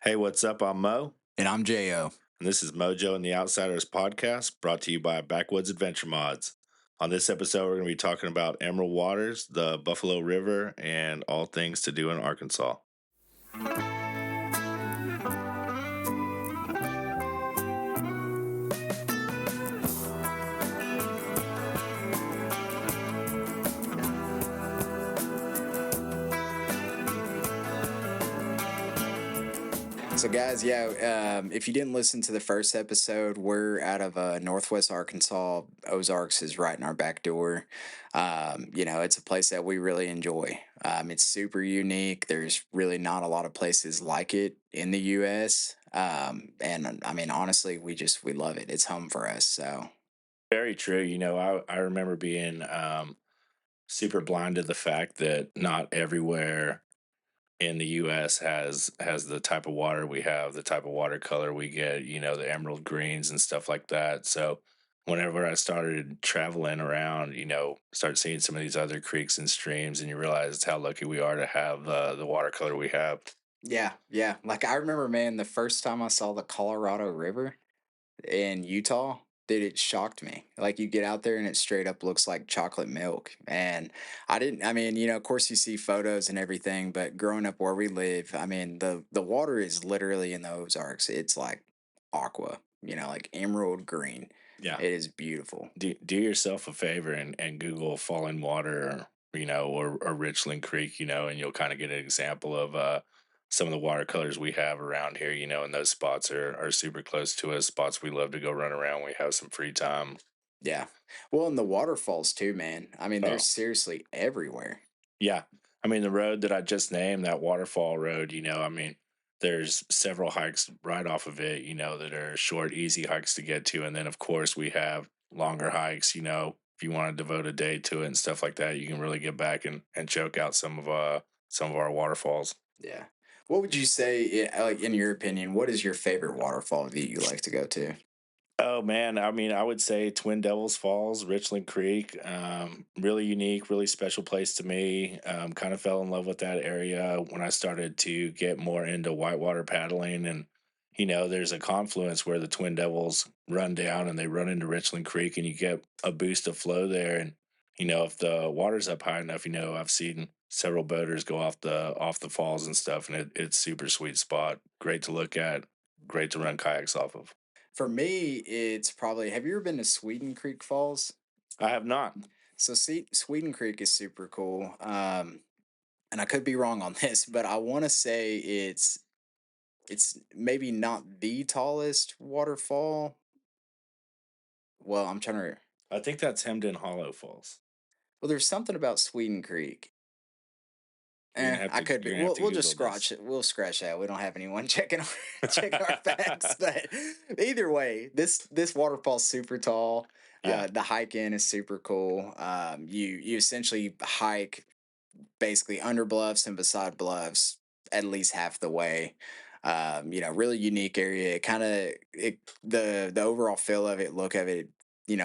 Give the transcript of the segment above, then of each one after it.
Hey, what's up? I'm Mo, And I'm Jo. and this is Mojo and the Outsiders podcast brought to you by Backwoods Adventure Mods. On this episode, we're going to be talking about Emerald Waters, the Buffalo River, and all things to do in Arkansas. So, guys, if you didn't listen to the first episode, we're out of Northwest Arkansas. Ozarks is right in our back door. It's a place that we really enjoy. It's super unique. There's really not a lot of places like it in the U.S. And I mean, honestly, we love it. It's home for us. So, Very true. I remember being super blind to the fact that not everywhere in the U.S. has the type of water we have, the type of watercolor we get, the emerald greens and stuff like that. So whenever I started traveling around, start seeing some of these other creeks and streams, and you realize how lucky we are to have the watercolor we have. yeah. Like I remember, man, the first time I saw the Colorado River in Utah, dude, it shocked me. Like you get out there and it straight up looks like chocolate milk. And I mean, of course you see photos and everything, but growing up where we live, I mean, the water is literally in the Ozarks. It's like aqua, like emerald green. Yeah. It is beautiful. Do yourself a favor and Google falling water, or Richland Creek, and you'll kind of get an example of some of the watercolors we have around here, and those spots are super close to us, spots we love to go run around when we have some free time. Yeah. Well, and the waterfalls too, man. I mean, they're Oh, seriously everywhere. yeah. I mean, the road that I just named, that Waterfall Road, I mean, there's several hikes right off of it, that are short, easy hikes to get to. And then, of course, we have longer hikes, if you want to devote a day to it and stuff like that, you can really get back and choke out some of our waterfalls. Yeah. What would you say, like in your opinion, what is your favorite waterfall that you like to go to? Oh man, I mean, I would say Twin Devils Falls, Richland Creek, really unique, really special place to me. Kind of fell in love with that area when I started to get more into whitewater paddling, and there's a confluence where the Twin Devils run down and they run into Richland Creek, and you get a boost of flow there. And if the water's up high enough, I've seen several boaters go off the falls and stuff, and it's super sweet spot, great to look at, great to run kayaks off of. For me, it's probably, have you ever been to Sweden Creek Falls? I have not. So see, Sweden Creek is super cool. And I could be wrong on this, but I want to say it's maybe not the tallest waterfall. Well, I'm trying to. I think that's Hemden Hollow Falls. Well, there's something about Sweden Creek. I could be. You're gonna have to We'll just Google this. scratch that. We don't have anyone checking checking our facts, but either way, this waterfall's super tall. Yeah. The hike in is super cool. You essentially hike basically under bluffs and beside bluffs at least half the way. Really unique area. The overall feel of it, look of it,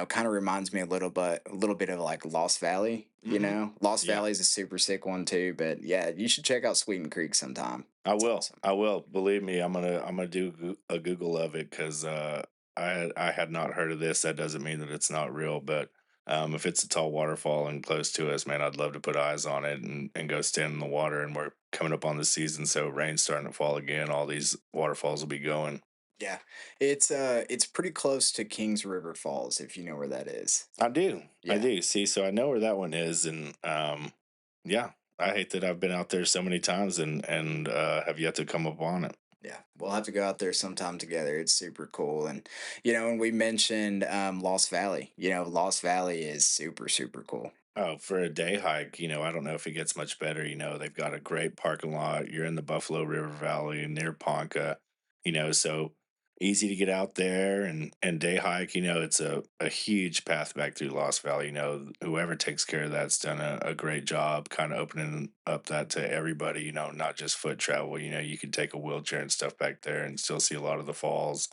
kind of reminds me a little bit of like Lost Valley. Hmm. Lost Yeah. Valley is a super sick one too. But yeah, you should check out Sweden Creek sometime. I It's will. awesome. I will. Believe me, I'm gonna do a Google of it because I had not heard of this. That doesn't mean that it's not real, but if it's a tall waterfall and close to us, man, I'd love to put eyes on it and go stand in the water. And we're coming up on the season, so rain's starting to fall again. All these waterfalls will be going. Yeah, it's pretty close to Kings River Falls if you know where that is. I do. I Yeah. do. See, so I know where that one is, and yeah, I hate that I've been out there so many times and have yet to come up on it. Yeah, we'll have to go out there sometime together. It's super cool. And, and we mentioned Lost Valley. Lost Valley is super, super cool. Oh, for a day hike, I don't know if it gets much better. They've got a great parking lot. You're in the Buffalo River Valley near Ponca, so easy to get out there and day hike. It's a huge path back through Lost Valley. Whoever takes care of that's done a great job kind of opening up that to everybody, not just foot travel. You can take a wheelchair and stuff back there and still see a lot of the falls.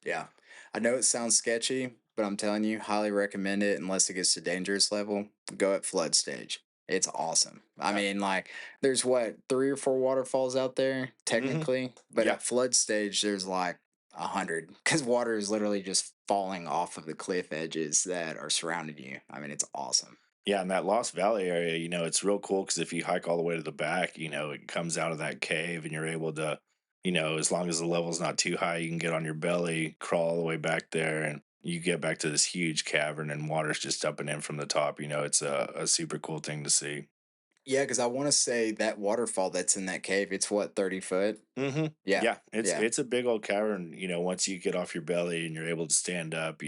Yeah. I know it sounds sketchy, but I'm telling you, highly recommend it unless it gets to dangerous level. Go at flood stage. It's awesome. I Yeah. mean, like, there's what, 3 or 4 waterfalls out there Hmm. technically, but Yeah. at flood stage, there's like 100 because water is literally just falling off of the cliff edges that are surrounding you. I mean, it's awesome. Yeah, and that Lost Valley area, it's real cool because if you hike all the way to the back, it comes out of that cave and you're able to, as long as the level's not too high, you can get on your belly, crawl all the way back there, and you get back to this huge cavern and water's just dumping in from the top. It's a super cool thing to see. Yeah, because I want to say that waterfall that's in that cave, it's what, 30 foot? Yeah. Yeah, it's Yeah. it's a big old cavern. Once you get off your belly and you're able to stand up,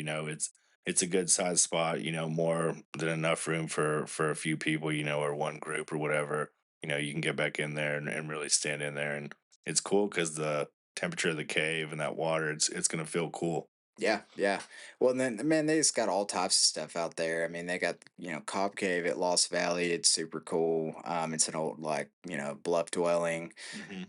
it's a good sized spot. More than enough room for a few people, or one group or whatever. You can get back in there and really stand in there, and it's cool because the temperature of the cave and that water, it's gonna feel cool. Yeah, yeah. Well, and then man, they just got all types of stuff out there. I mean, they got Cobb Cave at Lost Valley. It's super cool. It's an old like bluff dwelling.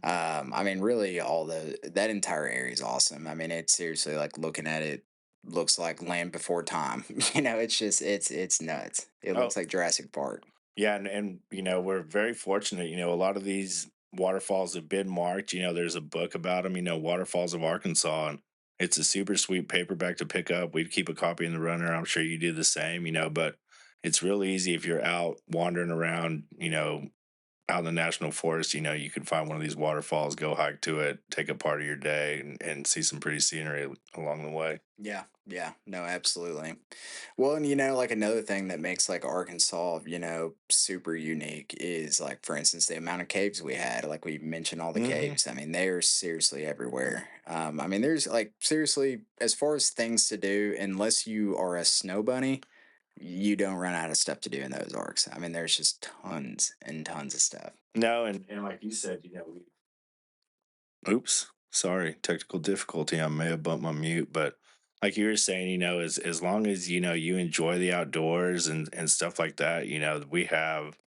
Hmm. I mean, really, all the that entire area is awesome. I mean, it's seriously like looking at it looks like Land Before Time. It's just it's nuts. It Oh, looks like Jurassic Park. yeah, and we're very fortunate. A lot of these waterfalls have been marked. There's a book about them. Waterfalls of Arkansas, and it's a super sweet paperback to pick up. We'd keep a copy in the runner. I'm sure you do the same. But it's real easy if you're out wandering around. Out in the national forest. You can find one of these waterfalls, go hike to it, take a part of your day, and see some pretty scenery along the way. Yeah, yeah, no, absolutely. Well, and like another thing that makes like Arkansas, super unique is like, for instance, the amount of caves we had. Like we mentioned, all the Hmm. caves. I mean, they are seriously everywhere. I mean, there's like seriously, as far as things to do, unless you are a snow bunny, you don't run out of stuff to do in those arcs. I mean, there's just tons and tons of stuff. No, and like you said, oops, sorry, technical difficulty. I may have bumped my mute, but like you were saying, as long as you enjoy the outdoors and stuff like that, we have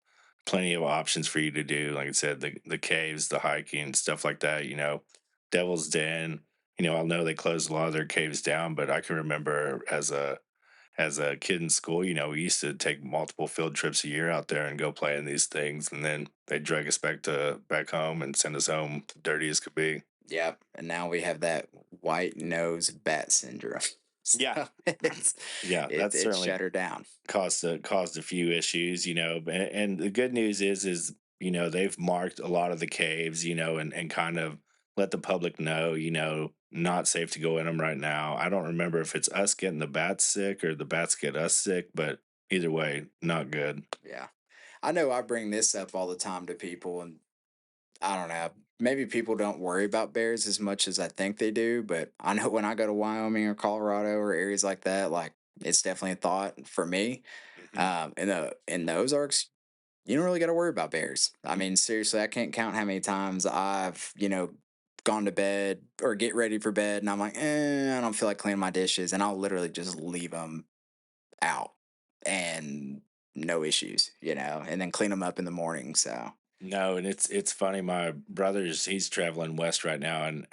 plenty of options for you to do. Like I said, the caves, the hiking, stuff like that. Devil's Den. I know they closed a lot of their caves down, but I can remember as a kid in school, we used to take multiple field trips a year out there and go play in these things, and then they drag us back home and send us home dirty as could be. Yep. And now we have that white nose bat syndrome. Yeah, So it's yeah, that's it's certainly shut her down. caused a few issues, and the good news is they've marked a lot of the caves, and kind of let the public know, not safe to go in them right now. I don't remember if it's us getting the bats sick or the bats get us sick, but either way, not good. Yeah. I know I bring this up all the time to people, and I don't know. Maybe people don't worry about bears as much as I think they do, but I know when I go to Wyoming or Colorado or areas like that, like it's definitely a thought for me. Hmm. In the Ozarks, you don't really got to worry about bears. I mean, seriously, I can't count how many times I've gone to bed or get ready for bed, and I'm like, I don't feel like cleaning my dishes, and I'll literally just leave them out and no issues, and then clean them up in the morning. So No, and it's funny. My brother's he's traveling west right now, and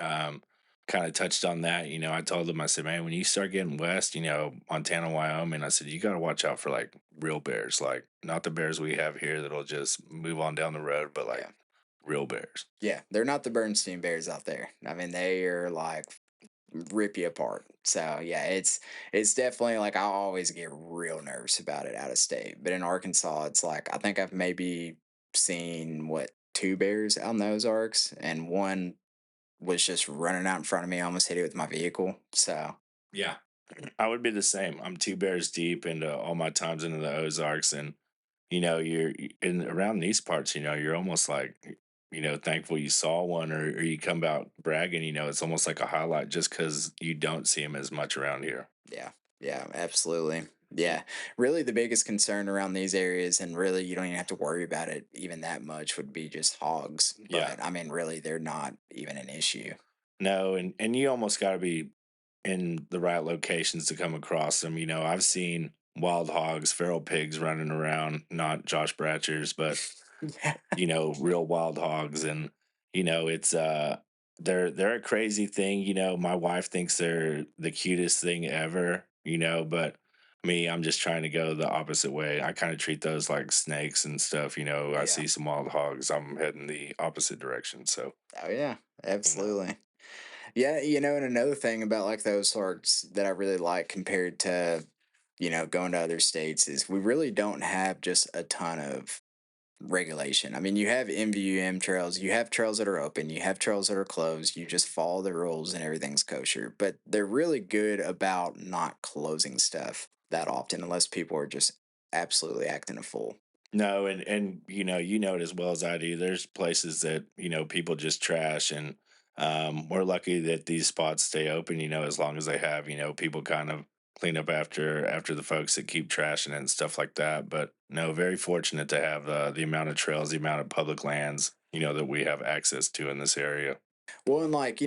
kind of touched on that. I told him, I said, man, when you start getting west, Montana, Wyoming, I said you got to watch out for like real bears, like not the bears we have here that'll just move on down the road, but like yeah, real bears. yeah, they're not the Bernstein Bears out there. I mean, they are like rip you apart. So yeah, it's definitely like I always get real nervous about it out of state. But in Arkansas, it's like I think I've maybe seen what, two bears out in the Ozarks, and one was just running out in front of me. I almost hit it with my vehicle. So Yeah, I would be the same. I'm two bears deep into all my times into the Ozarks, and you're in around these parts. You're almost like thankful you saw one, or you come out bragging. It's almost like a highlight just because you don't see them as much around here. yeah, yeah, absolutely. Yeah, really the biggest concern around these areas, and really you don't even have to worry about it even that much, would be just hogs. Yeah. But I mean, really, they're not even an issue. No, and you almost got to be in the right locations to come across them. I've seen wild hogs, feral pigs running around, not Josh Bratchers, but Yeah. real wild hogs, and it's they're a crazy thing. My wife thinks they're the cutest thing ever. But Me, I'm just trying to go the opposite way. I kind of treat those like snakes and stuff. I Yeah. see some wild hogs, I'm heading the opposite direction. So, Oh yeah, you know, absolutely. Yeah, and another thing about like those parks that I really like compared to, going to other states is we really don't have just a ton of regulation. I mean, you have MVUM trails, you have trails that are open, you have trails that are closed, you just follow the rules and everything's kosher. But they're really good about not closing stuff that often unless people are just absolutely acting a fool. no, and you know it as well as I do. There's places that people just trash, and we're lucky that these spots stay open. As long as they have people kind of clean up after the folks that keep trashing it and stuff like that. But no, very fortunate to have the amount of trails, the amount of public lands that we have access to in this area. Well, and like,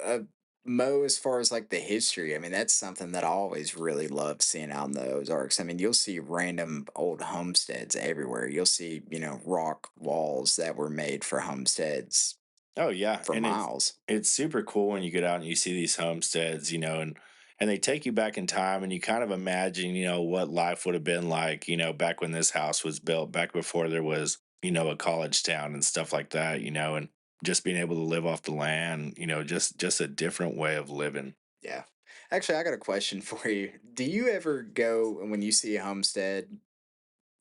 uh, Mo, as far as like the history, I mean, that's something that I always really love seeing out in the Ozarks. I mean, you'll see random old homesteads everywhere. You'll see, rock walls that were made for homesteads Oh yeah, for and miles. it's super cool when you get out and you see these homesteads, and they take you back in time and you kind of imagine, what life would have been like, back when this house was built, back before there was, a college town and stuff like that, and just being able to live off the land, just a different way of living. Yeah. Actually, I got a question for you. Do you ever go and when you see a homestead,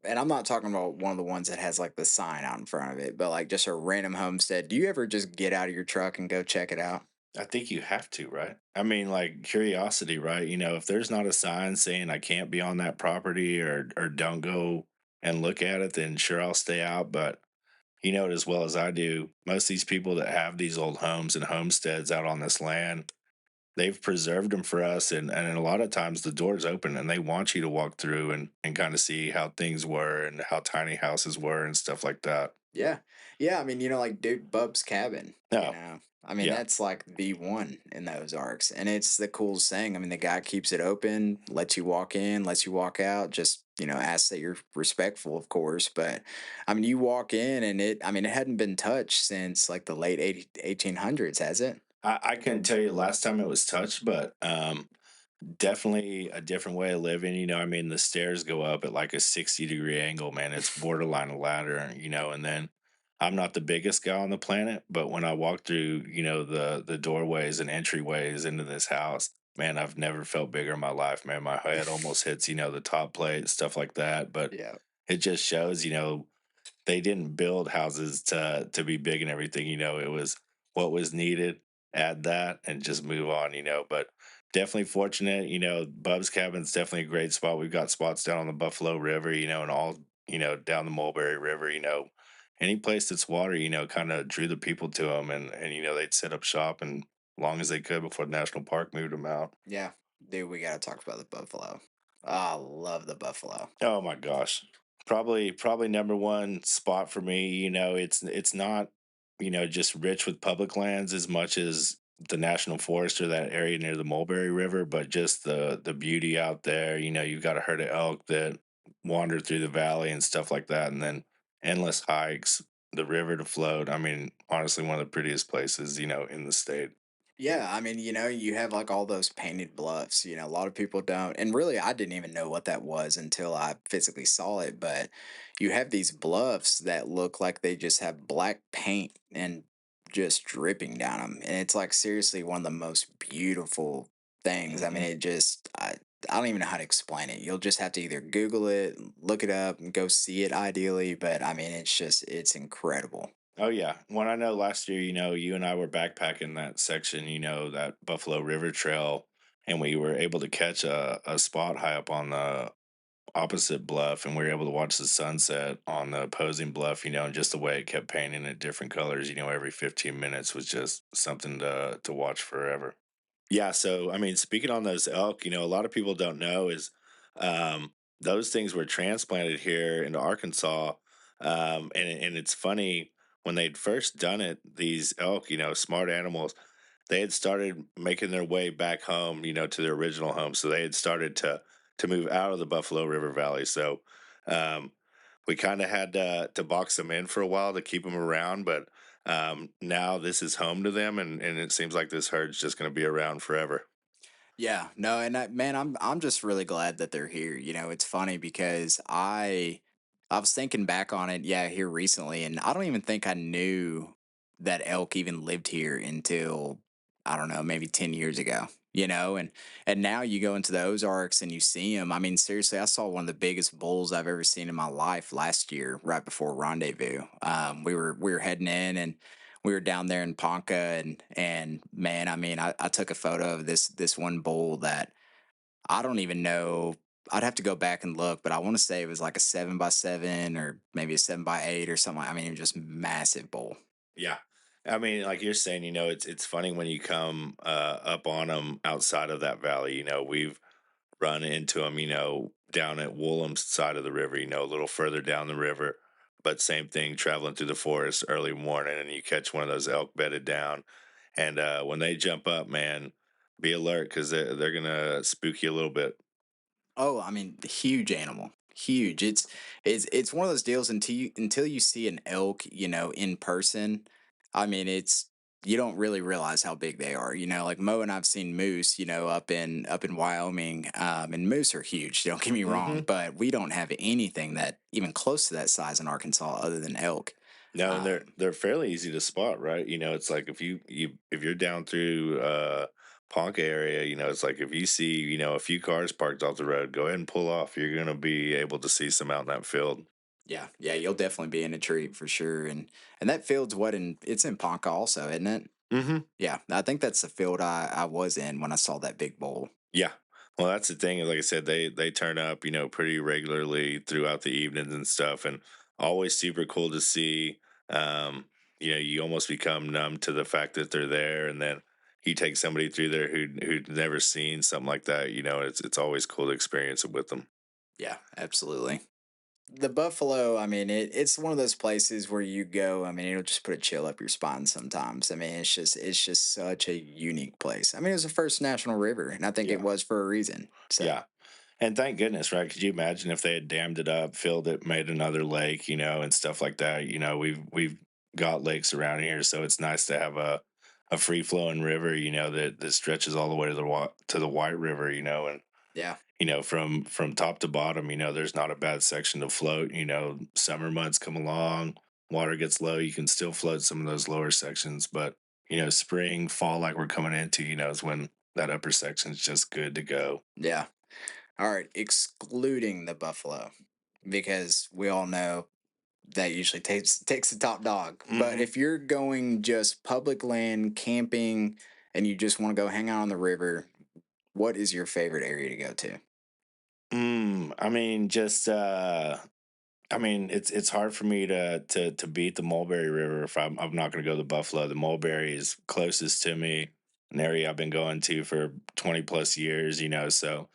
and I'm not talking about one of the ones that has like the sign out in front of it, but like just a random homestead, do you ever just get out of your truck and go check it out? I think you have to, right? I mean, like curiosity, right? If there's not a sign saying I can't be on that property or don't go and look at it, then sure I'll stay out. But you know it as well as I do. Most of these people that have these old homes and homesteads out on this land, they've preserved them for us, and a lot of times the door's open and they want you to walk through and kind of see how things were and how tiny houses were and stuff like that. Yeah. Yeah, I mean, like Dude Bub's cabin, Oh, I mean, yeah. that's like the one in the Ozarks. And it's the coolest thing. I mean, the guy keeps it open, lets you walk in, lets you walk out, just, asks that you're respectful, of course. But I mean, you walk in and I mean, it hadn't been touched since like the late 1800s, has it? I couldn't tell you the last time it was touched, but definitely a different way of living. I mean, the stairs go up at like a 60-degree angle, man. It's borderline a ladder, and then I'm not the biggest guy on the planet, but when I walk through, the doorways and entryways into this house, man, I've never felt bigger in my life, man. My head almost hits, the top plate, stuff like that. But Yeah. it just shows, they didn't build houses to be big and everything. It was what was needed, add that, and just move on. But definitely fortunate. Bub's Cabin's definitely a great spot. We've got spots down on the Buffalo River, and all down the Mulberry River. Any place that's water, kind of drew the people to them, and they'd set up shop and long as they could before the national park moved them out. Yeah. Dude, we got to talk about the buffalo. I love the buffalo. Oh my gosh. Probably number one spot for me, it's not, just rich with public lands as much as the national forest or that area near the Mulberry River, but just the beauty out there. You've got a herd of elk that wander through the valley and stuff like that, and then endless hikes, the river to float. I mean, honestly, one of the prettiest places, in the state. Yeah, I mean, you have like all those painted bluffs. A lot of people don't. And really, I didn't even know what that was until I physically saw it. But you have these bluffs that look like they just have black paint and just dripping down them. And it's like seriously one of the most beautiful things. I mean, Mhm. I don't even know how to explain it. You'll just have to either Google it, look it up, and go see it ideally. But I mean, it's incredible. Oh yeah. When I know last year, you and I were backpacking that section, that Buffalo River Trail, and we were able to catch a spot high up on the opposite bluff, and we were able to watch the sunset on the opposing bluff, and just the way it kept painting it different colors, every 15 minutes was just something to watch forever. Yeah, so I mean, speaking on those elk, a lot of people don't know is those things were transplanted here into Arkansas, and it's funny when they'd first done it. These elk, smart animals, they had started making their way back home, to their original home. So they had started to move out of the Buffalo River Valley. So um, we kind of had to box them in for a while to keep them around, but now this is home to them, and it seems like this herd's just going to be around forever. Yeah, no, and man, I'm just really glad that they're here. You know, it's funny because I was thinking back on it, yeah, here recently, and I don't even think I knew that elk even lived here until I don't know, maybe 10 years ago. You know, and now you go into the Ozarks and you see them. I mean, seriously, I saw one of the biggest bulls I've ever seen in my life last year, right before rendezvous. We were heading in and we were down there in Ponca and man, I mean, I took a photo of this one bull that I don't even know. I'd have to go back and look, but I want to say it was like a 7x7 or maybe a 7x8 or something. I mean, it was just massive bull. Yeah. I mean, like you're saying, it's funny when you come up on them outside of that valley. We've run into them, down at Woolham's side of the river, a little further down the river. But same thing, traveling through the forest early morning, and you catch one of those elk bedded down. And when they jump up, man, be alert because they're gonna spook you a little bit. Oh, I mean, huge animal, huge. It's one of those deals until you see an elk, you know, in person. I mean, it's you don't really realize how big they are. You know, like Mo and I've seen moose, you know, up in Wyoming, and moose are huge. Don't get me wrong, Hmm. but we don't have anything that even close to that size in Arkansas other than elk. No, and they're Um, they're fairly easy to spot, right? It's like if you're down through Ponca area, it's like if you see, a few cars parked off the road, go ahead and pull off. You're gonna be able to see some out in that field. yeah, yeah, you'll definitely be in a treat for sure. And that field's what in it's in Ponca also, isn't it? Hmm. Yeah, I think that's the field I was in when I saw that big bull. Yeah. Well, that's the thing. Like I said, they turn up, pretty regularly throughout the evenings and stuff, and always super cool to see. Um, you almost become numb to the fact that they're there, and then you take somebody through there who'd never seen something like that. It's always cool to experience it with them. Yeah, absolutely. The Buffalo, I mean, it's one of those places where you go, I mean, it'll just put a chill up your spine sometimes. I mean, it's just such a unique place. I mean, it was the first national river, and I think it Yeah. was for a reason. So, Yeah. And thank goodness, right? Could you imagine if they had dammed it up, filled it, made another lake, and stuff like that? We've got lakes around here, so it's nice to have a free flowing river, that stretches all the way to the White River, and yeah. from top to bottom, there's not a bad section to float. Summer months come along, water gets low, you can still float some of those lower sections, but spring, fall, like we're coming into, is when that upper section is just good to go. Yeah. All right, excluding the Buffalo because we all know that usually takes the top dog. But Hmm. if you're going just public land camping and you just want to go hang out on the river, what is your favorite area to go to? I mean, just I mean, it's hard for me to beat the Mulberry River if I'm not going to go to the Buffalo. The Mulberry is closest to me, an area I've been going to for 20 plus years. So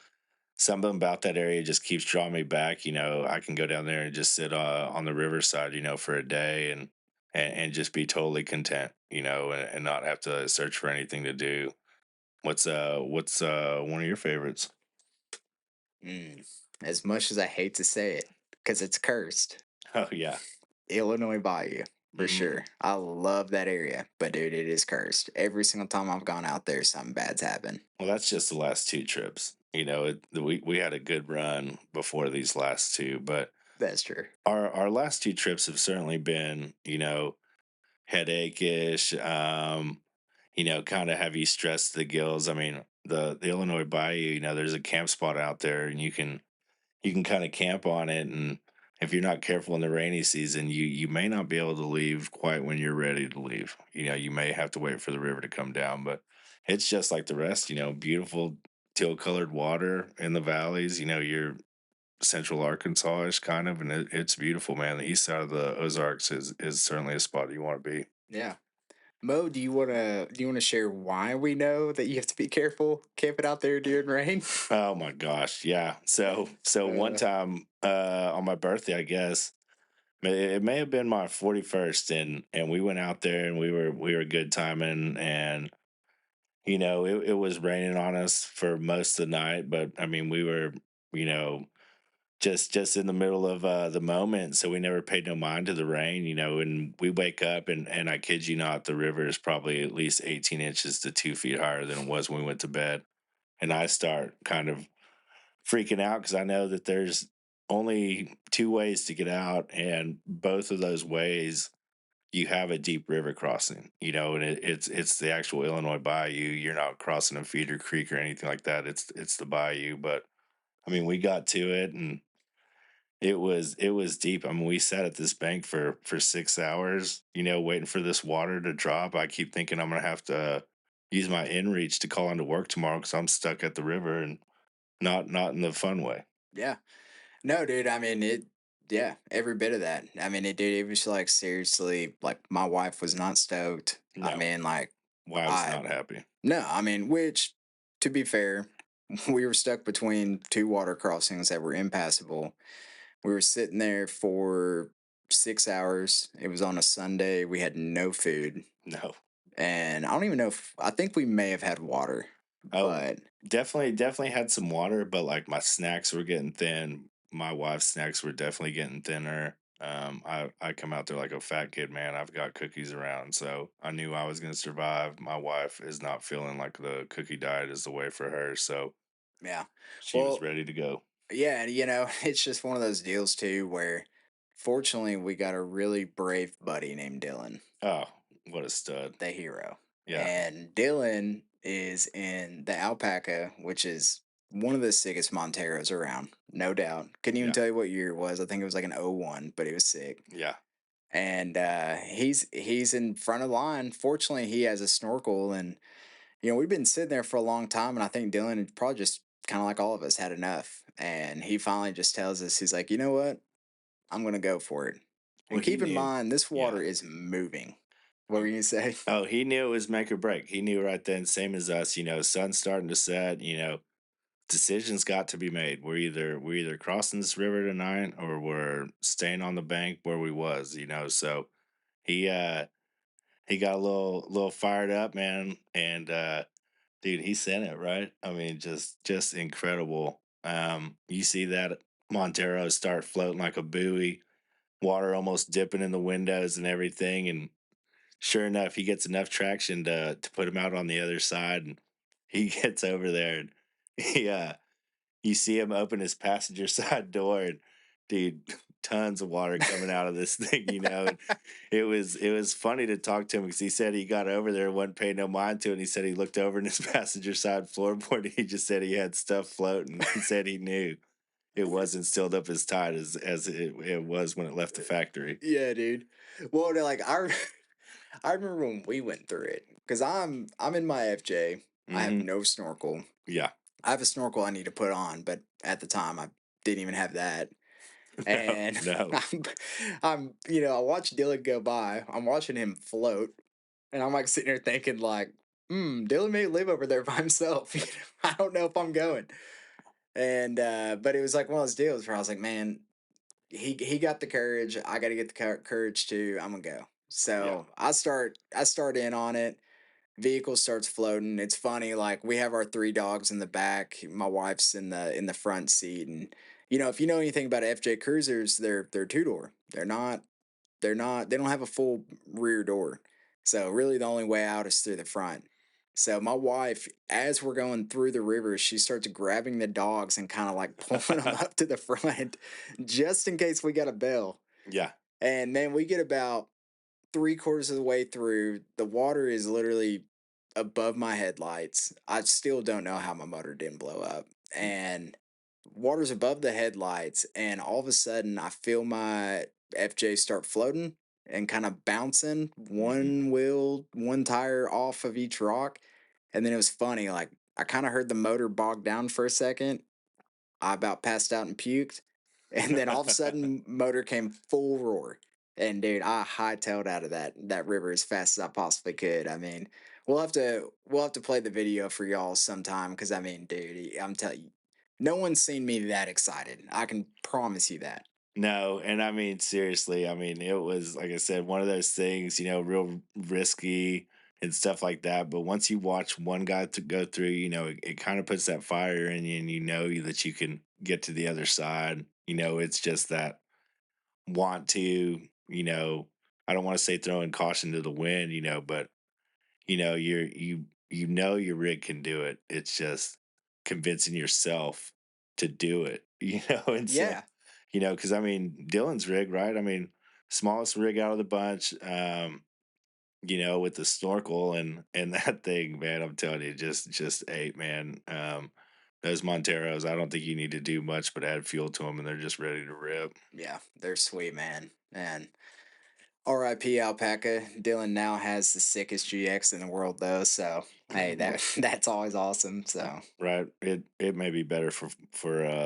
something about that area just keeps drawing me back. I can go down there and just sit on the riverside, for a day and just be totally content, and not have to search for anything to do. What's one of your favorites? Mm. As much as I hate to say it, because it's cursed, Oh yeah. Illinois Bayou, for Hmm. sure. I love that area, but dude, it is cursed. Every single time I've gone out there, something bad's happened. Well, that's just the last two trips. We had a good run before these last two, but That's true. our last two trips have certainly been, headachy-ish, kind of have you stressed to the gills. I mean, the Illinois Bayou, there's a camp spot out there, and you can kind of camp on it, and if you're not careful in the rainy season, you may not be able to leave quite when you're ready to leave. You may have to wait for the river to come down, but it's just like the rest. Beautiful teal colored water in the valleys. You're central Arkansas-ish kind of, and it's beautiful, man. The east side of the Ozarks is certainly a spot you want to be. Yeah. Mo, do you wanna share why we know that you have to be careful camping out there during rain? Oh my gosh, yeah. So one Uh, time on my birthday, I guess it may have been my 41st, and we went out there and we were good timing, and it was raining on us for most of the night, but I mean we were you know just in the middle of the moment, so we never paid no mind to the rain, and we wake up, and I kid you not, the river is probably at least 18 inches to 2 feet higher than it was when we went to bed. and I start kind of freaking out because I know that there's only two ways to get out, and both of those ways you have a deep river crossing, and it's the actual Illinois Bayou. You're not crossing a feeder creek or anything like that. It's the bayou. But I mean, we got to it, and it was deep. I mean, we sat at this bank for 6 hours, waiting for this water to drop. I keep thinking I'm gonna have to use my inReach to call into work tomorrow because I'm stuck at the river, and not in the fun way. Yeah. No, dude. I mean, it. Yeah, every bit of that. I mean, it did. It was like seriously. Like my wife was not stoked. I No, mean, like I was I. not happy. No, I mean, which to be fair, we were stuck between two water crossings that were impassable. We were sitting there for 6 hours. It was on a Sunday. We had no food, No. and I don't even know if I think we may have had water, Oh, but definitely had some water, but like my snacks were getting thin. My wife's snacks were definitely getting thinner. I come out there like a fat kid, man. I've got cookies around, so I knew I was gonna survive. My wife is not feeling like the cookie diet is the way for her, so yeah. she was Well, ready to go. yeah, and it's just one of those deals too where fortunately we got a really brave buddy named Dylan, Oh, what a stud! the hero. Yeah, And Dylan is in the Alpaca, which is one of the sickest Monteros around, no doubt. Couldn't even yeah, tell you what year it was. I think it was like an '01, but it was sick. yeah. And he's in front of line. Fortunately, he has a snorkel, and we've been sitting there for a long time, and I think Dylan had probably just kind of like all of us had enough, and he finally just tells us he's like, you know what, I'm gonna go for it. Well, And he keep in knew. mind, this Yeah. water is moving. What were you gonna say? Oh, he knew it was make or break. He knew right then, same as us. Sun's starting to set. Decisions got to be made. We're either crossing this river tonight or we're staying on the bank where we was. So he he got a little fired up, man, and dude, he sent it right. I mean, just incredible. You see that Montero start floating like a buoy, water almost dipping in the windows and everything, and sure enough, he gets enough traction to put him out on the other side, and he gets over there, and he you see him open his passenger side door, and dude, tons of water coming out of this thing, and it was funny to talk to him because he said he got over there and wasn't paying no mind to it. And he said he looked over in his passenger side floorboard, and he just said he had stuff floating. He said he knew it wasn't sealed up as tight as it was when it left the factory. Yeah, dude. Well, they're like I remember when we went through it because I'm in my FJ. I have Hmm. no snorkel. Yeah. I have a snorkel I need to put on, but at the time I didn't even have that. No, And no. I watched Dylan go by. I'm watching him float, and I'm like sitting there thinking, like, Dylan may live over there by himself. I don't know if I'm going. And but it was like one of those deals where I was like, man, he got the courage. I got to get the courage too. I'm gonna go. Yeah. So I start in on it. Vehicle starts floating. It's funny, like we have our three dogs in the back. My wife's in the front seat, and if you know anything about FJ Cruisers, they're two door. They don't have a full rear door. So really the only way out is through the front. So my wife, as we're going through the river, she starts grabbing the dogs and kind of like pulling them up to the front just in case we got a bell. Yeah. And then we get about three-quarters of the way through. The water is literally above my headlights. I still don't know how my motor didn't blow up. And water's above the headlights, and all of a sudden I feel my FJ start floating and kind of bouncing, Hmm. one wheel, one tire off of each rock. And then it was funny, like I kind of heard the motor bog down for a second. I about passed out and puked. And then all of a sudden, motor came full roar. And dude, I hightailed out of that river as fast as I possibly could. I mean, we'll have to play the video for y'all sometime because I mean, dude, I'm telling you, no one's seen me that excited. I can promise you that. No, and I mean seriously, I mean it was like I said, one of those things, real risky and stuff like that. But once you watch one guy to go through, it kind of puts that fire in you, and that you can get to the other side. It's just that want to, I don't want to say throwing caution to the wind, but you're you know your rig can do it. It's just convincing yourself to do it, and so, Yeah. because I mean, Dylan's rig, right? I mean, smallest rig out of the bunch, with the snorkel and that thing, man, I'm telling you, just ate, man. Those Monteros, I don't think you need to do much but add fuel to them, and they're just ready to rip. Yeah, they're sweet, man. And RIP Alpaca. Dylan now has the sickest GX in the world though, so hey, that's always awesome. So Right. It may be better for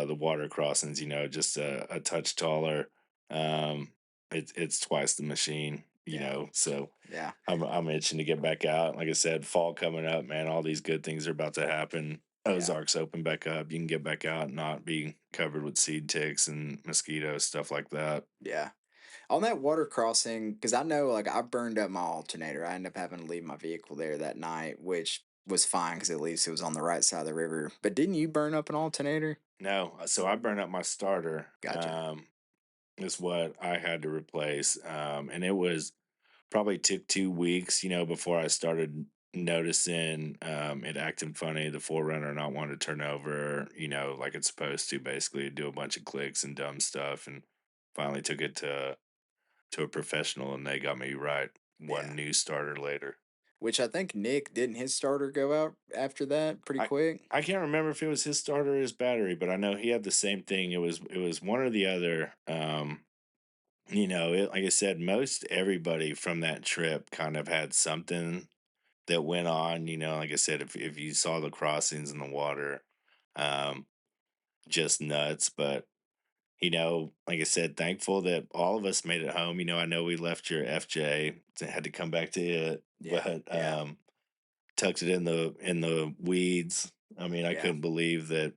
the water crossings, just a touch taller. Um, it's twice the machine, yeah, So yeah, I'm itching to get back out. Like I said, fall coming up, man. All these good things are about to happen. yeah, Ozarks open back up. You can get back out and not be covered with seed ticks and mosquitoes, stuff like that. yeah. On that water crossing, because I know like I burned up my alternator. I ended up having to leave my vehicle there that night, which was fine because at least it was on the right side of the river. But didn't you burn up an alternator? No, so I burned up my starter. Gotcha. Is what I had to replace, and it was probably took 2 weeks, before I started noticing it acting funny, the Forerunner not wanting to turn over, like it's supposed to, basically do a bunch of clicks and dumb stuff, and finally took it to a professional, and they got me right Yeah. one new starter later. Which I think Nick didn't his starter go out after that pretty I quick. I can't remember if it was his starter or his battery, but I know he had the same thing. It was one or the other. Like I said, most everybody from that trip kind of had something that went on. Like I said, if you saw the crossings in the water, um, just nuts. But like I said, thankful that all of us made it home. I know we left your FJ, had to come back to it, Yeah. but Yeah. tucked it in the weeds. I mean, I Yeah. couldn't believe that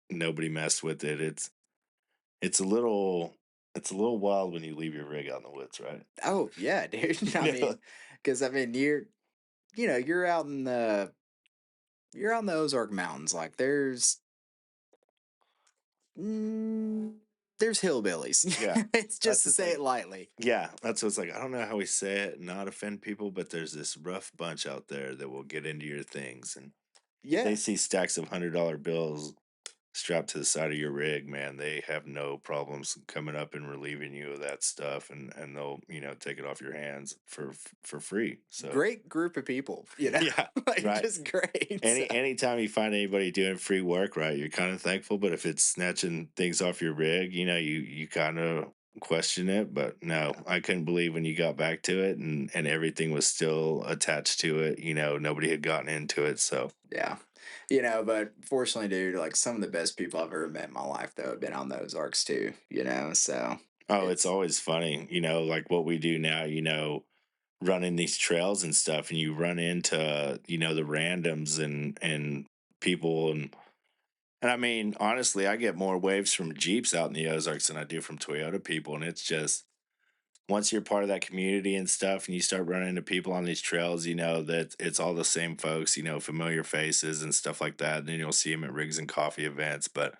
nobody messed with it. It's a little wild when you leave your rig out in the woods, right? Oh yeah, dude. You know, Because I mean, you're out in you're on the Ozark Mountains. Like mm, there's hillbillies. yeah, It's just that's to the say thing. it lightly. Yeah, that's what's like. I don't know how we say it, and not offend people, but there's this rough bunch out there that will get into your things, and they Yeah. see stacks of $100 bills strapped to the side of your rig, man. They have no problems coming up and relieving you of that stuff, and they'll take it off your hands for free. So Great group of people, you know? yeah, Like right. just great. So Anytime you find anybody doing free work, right, you're kind of thankful. But if it's snatching things off your rig, you kind of question it. But no, yeah. I couldn't believe when you got back to it and everything was still attached to it. Nobody had gotten into it. So Yeah. But fortunately, dude, like some of the best people I've ever met in my life though have been on those arcs too, So oh, it's it's always funny, like what we do now. Running these trails and stuff, and you run into the randoms and people and I mean, honestly, I get more waves from Jeeps out in the Ozarks than I do from Toyota people. And it's just once you're part of that community and stuff, and you start running into people on these trails, that it's all the same folks, familiar faces and stuff like that. And then you'll see them at rigs and coffee events. But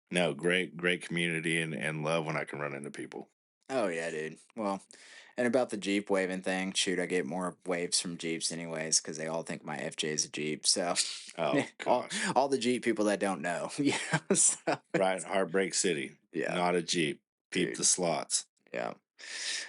no, great, great community and love when I can run into people. oh yeah, dude. Well, and about the Jeep waving thing, shoot, I get more waves from Jeeps anyways because they all think my FJ is a Jeep. So Oh gosh, all the Jeep people that don't know, So right, Heartbreak City, yeah, not a Jeep. Peep the dude. slots. Yeah.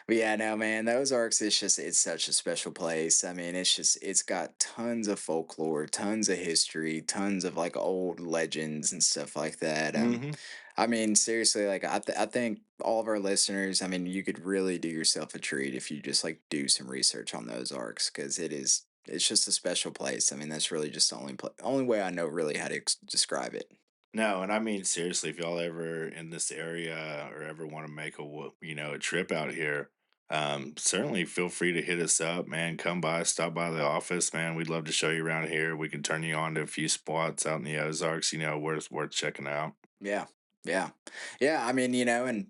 But yeah, no, man, the Ozarks, it's such a special place. I mean, it's got tons of folklore, tons of history, tons of like old legends and stuff like that. Hmm. I mean, seriously, like I think all of our listeners, I mean, you could really do yourself a treat if you just like do some research on the Ozarks because it's just a special place. I mean, that's really just the only way I know really how to describe it. No, and I mean seriously, if y'all ever in this area or ever want to make a trip out here, certainly feel free to hit us up, man. Come by, stop by the office, man. We'd love to show you around here. We can turn you on to a few spots out in the Ozarks, worth checking out. Yeah, yeah, yeah. I mean, and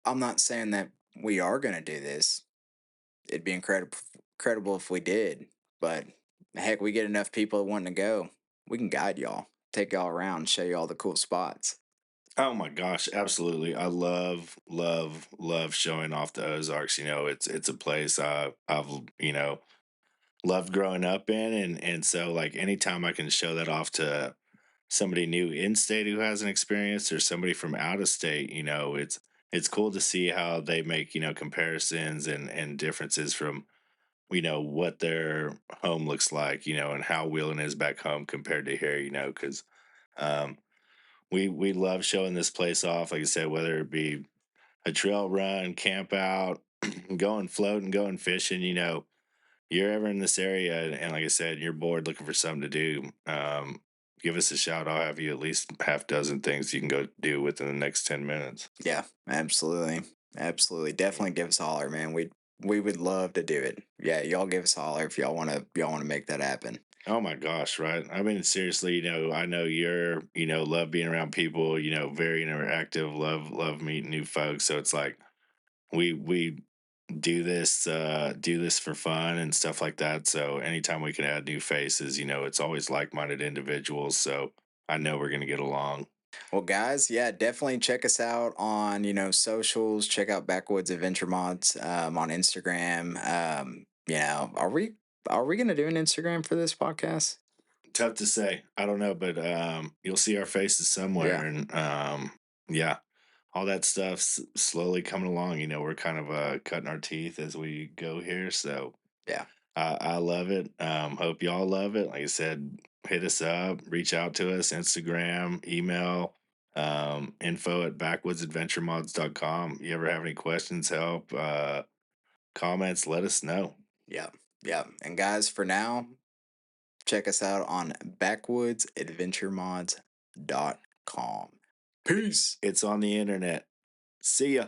I'm not saying that we are gonna do this. It'd be incredible if we did. But heck, we get enough people wanting to go. We can guide y'all, take y'all around, show you all the cool spots. Oh my gosh, absolutely. I love, love, love showing off the Ozarks. It's a place I've loved growing up in, and so like anytime I can show that off to somebody new in state who hasn't experienced or somebody from out of state, it's cool to see how they make, comparisons and differences from, what their home looks like, and how wheeling is back home compared to here, because um, we love showing this place off. Like I said, whether it be a trail run, camp out, going floating, going fishing, you're ever in this area, and like I said, you're bored looking for something to do, give us a shout. I'll have you at least half dozen things you can go do within the next 10 minutes. Yeah, absolutely. Absolutely. Definitely give us a holler, man. We would love to do it. Yeah, y'all give us a holler if y'all wanna make that happen. Oh my gosh, right? I mean, seriously, I know you're, love being around people, very interactive, love meeting new folks. So it's like we do this for fun and stuff like that. So anytime we can add new faces, it's always like-minded individuals. So I know we're gonna get along. Well, guys, yeah, definitely check us out on, socials. Check out Backwoods Adventure Mods on Instagram. Are we gonna do an Instagram for this podcast? Tough to say. I don't know, but you'll see our faces somewhere, Yeah, and yeah, all that stuff's slowly coming along. We're kind of cutting our teeth as we go here, so yeah, I love it. Hope y'all love it. Like I said, hit us up, reach out to us, Instagram, email, info at backwoodsadventuremods.com. You ever have any questions, help, comments, let us know. yeah, yeah. And guys, for now, check us out on backwoodsadventuremods.com. Peace. It's on the internet. See ya.